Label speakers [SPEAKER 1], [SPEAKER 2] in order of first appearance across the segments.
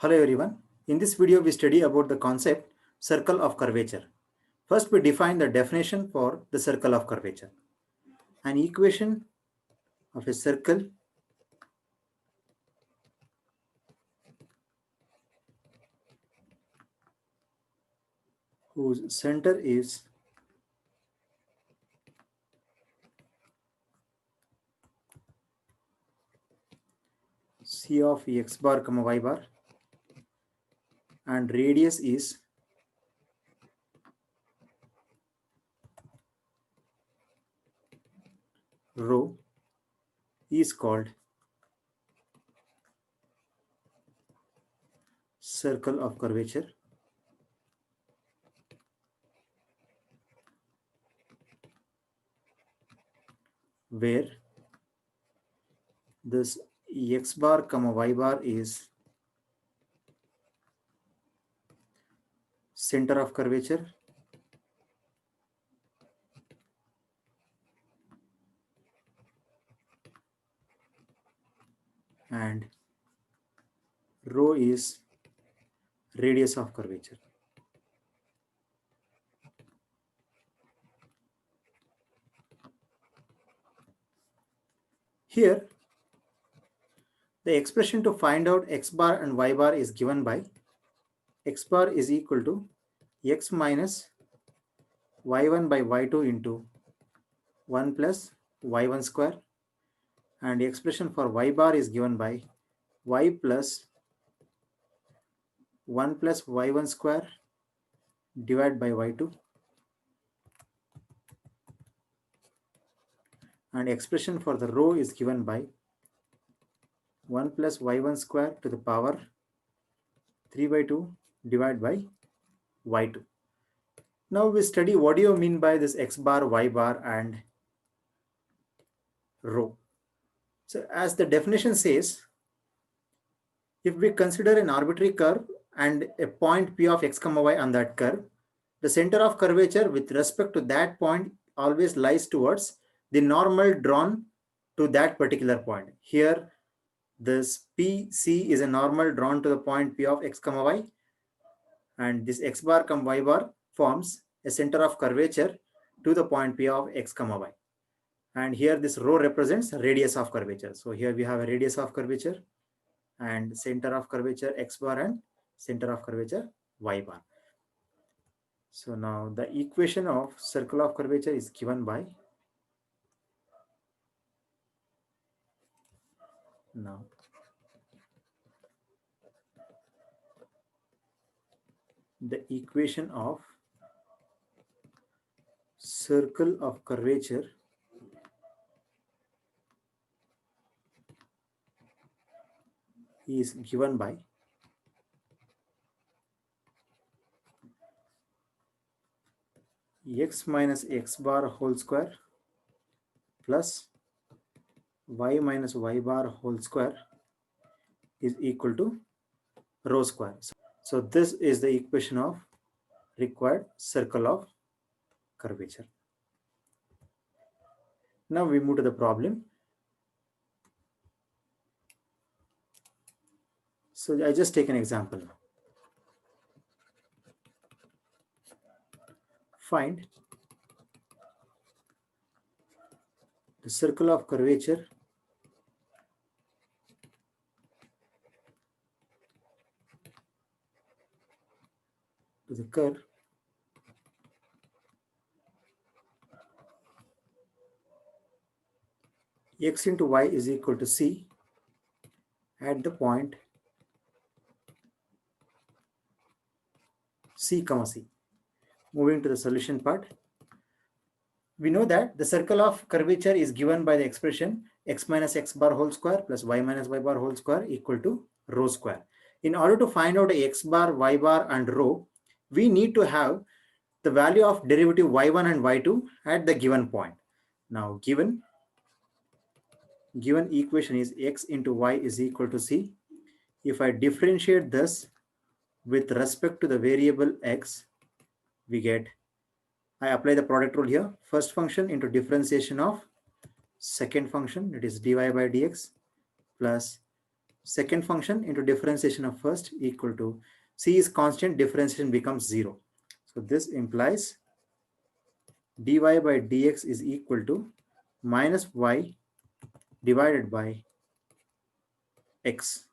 [SPEAKER 1] Hello everyone. In this video we study about the concept circle of curvature. First we define the definition for the circle of curvature. An equation of a circle whose center is C of x bar comma y bar and radius is rho is called circle of curvature. Where this x bar comma y bar is center of curvature and rho is radius of curvature. Here the expression to find out x bar and y bar is given by x bar is equal to x minus y1 by y2 into 1 plus y1 square, and the expression for y bar is given by y plus 1 plus y1 square divided by y2, and expression for the rho is given by 1 plus y1 square to the power 3 by 2 divided by y2. Now we study what do you mean by this x bar, y bar and rho. So as the definition says, if we consider an arbitrary curve and a point P of x comma y on that curve, the center of curvature with respect to that point always lies towards the normal drawn to that particular point. Here, this PC is a normal drawn to the point P of x comma y, and this x bar comma y bar forms a center of curvature to the point P of x comma y. And here this rho represents radius of curvature. So here we have a radius of curvature and center of curvature x bar and center of curvature y bar. So now the equation of circle of curvature is given by, now the equation of circle of curvature is given by x minus x bar whole square plus y minus y bar whole square is equal to rho square. So this is the equation of required circle of curvature. Now we move to the problem. So I just take an example. Find the circle of curvature to the curve x into y is equal to c at the point c comma c. Moving to the solution part, we know that the circle of curvature is given by the expression x minus x bar whole square plus y minus y bar whole square equal to rho square. In order to find out x bar, y bar and rho, we need to have the value of derivative y1 and y2 at the given point. Now given equation is x into y is equal to c. If I differentiate this with respect to the variable x, we get, I apply the product rule here, first function into differentiation of second function, it is dy by dx plus second function into differentiation of first equal to c is constant, differentiation becomes 0. So this implies dy by dx is equal to minus y divided by x.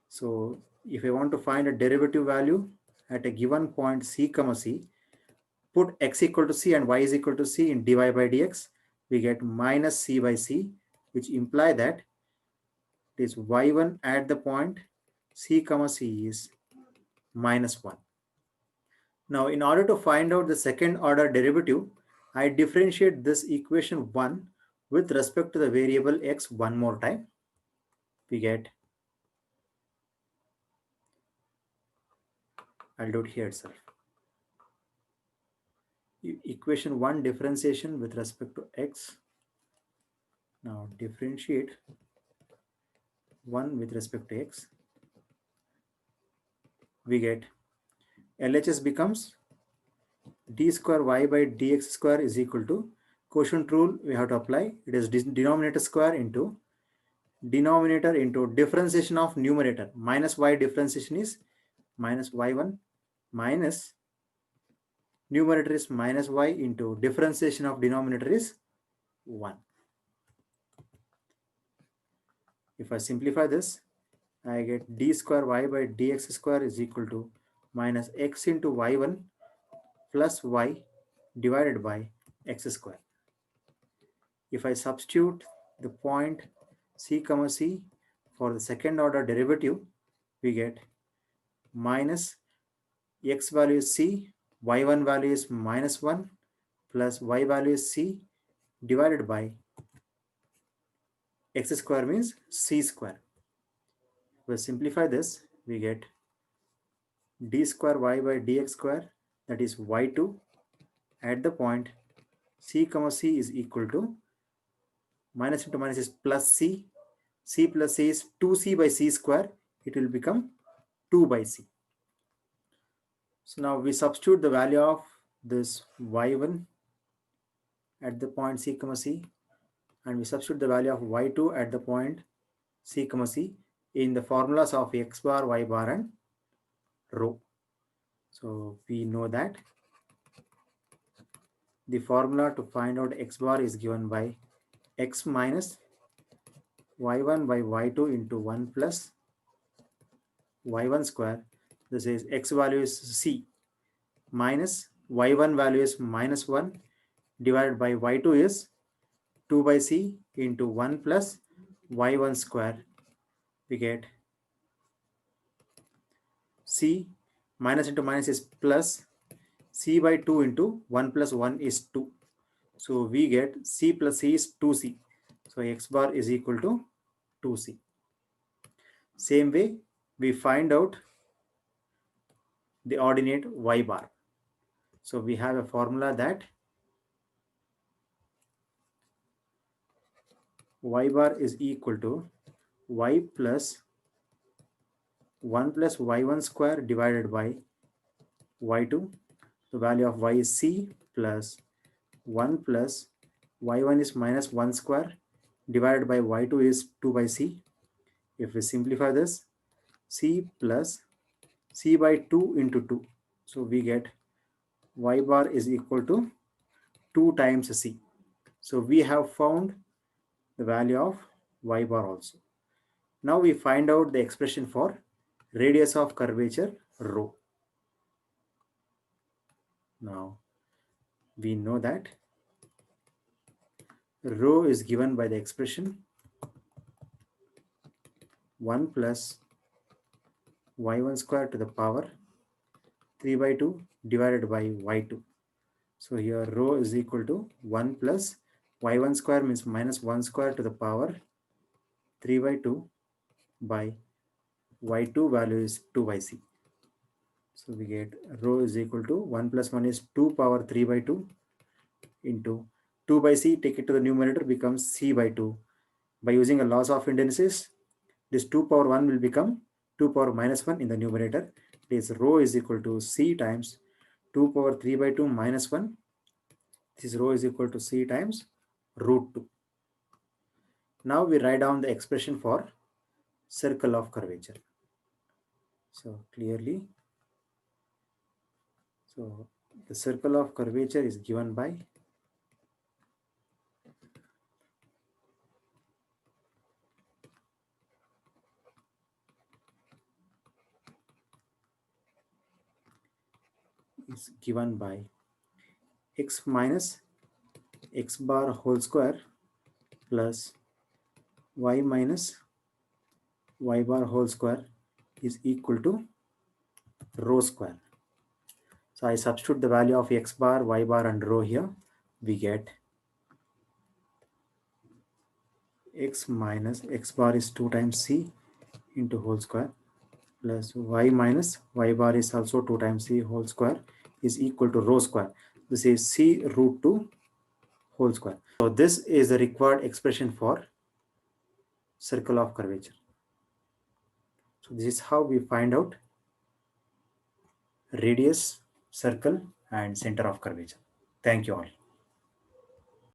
[SPEAKER 1] So if I want to find a derivative value at a given point c comma c, put x equal to c and y is equal to c in dy by dx, we get minus c by c, which imply that it is y1 at the point c comma c is minus 1. Now, in order to find out the second order derivative, I differentiate this equation 1 with respect to the variable x one more time. We get, I'll do it here itself. Equation 1 differentiation with respect to x. Now differentiate 1 with respect to x. We get LHS becomes d square y by dx square is equal to quotient rule we have to apply. It is denominator square into denominator into differentiation of numerator. Minus y differentiation is minus y1 minus numerator is minus y into differentiation of denominator is 1. If I simplify this, I get d square y by dx square is equal to minus x into y1 plus y divided by x square. If I substitute the point c comma c for the second order derivative, we get minus x value is c, y1 value is minus 1 plus y value is c divided by x square means c square. If we simplify this, we get d square y by dx square, that is y2 at the point c comma c is equal to minus into minus is plus c, c plus c is 2c by c square, it will become 2 by c. So now we substitute the value of this y1 at the point c comma c and we substitute the value of y2 at the point c comma c in the formulas of x bar, y bar and rho. So we know that the formula to find out x bar is given by x minus y1 by y2 into 1 plus y1 square. This is x value is c minus y1 value is minus 1 divided by y2 is 2 by c into 1 plus y1 square. We get c minus into minus is plus c by 2 into 1 plus 1 is 2. So we get c plus c is 2c. So x bar is equal to 2c. Same way, we find out the ordinate y bar. So we have a formula that y bar is equal to y plus 1 plus y1 square divided by y2. The value of y is c plus 1 plus y1 is minus 1 square divided by y2 is 2 by c. If we simplify this, c plus c by 2 into 2. So we get y bar is equal to 2 times c. So we have found the value of y bar also. Now we find out the expression for radius of curvature rho. Now we know that rho is given by the expression 1 plus y1 square to the power 3 by 2 divided by y2. So here rho is equal to 1 plus y1 square means minus 1 square to the power 3 by 2 by y2 value is 2 by c. So we get rho is equal to 1 plus 1 is 2 power 3 by 2 into 2 by c, take it to the numerator, becomes c by 2. By using a loss of indices, this 2 power 1 will become 2 power minus 1 in the numerator. This rho is equal to c times 2 power 3 by 2 minus 1. This rho is equal to c times root 2. Now we write down the expression for circle of curvature. So clearly, so the circle of curvature is given by x minus x bar whole square plus y minus y bar whole square is equal to rho square. So I substitute the value of x bar, y bar and rho here. We get x minus x bar is 2 times c into whole square plus y minus y bar is also 2 times c whole square is equal to rho square. This is c root 2 whole square. So this is the required expression for circle of curvature. So this is how we find out radius, circle and center of curvature. Thank you all.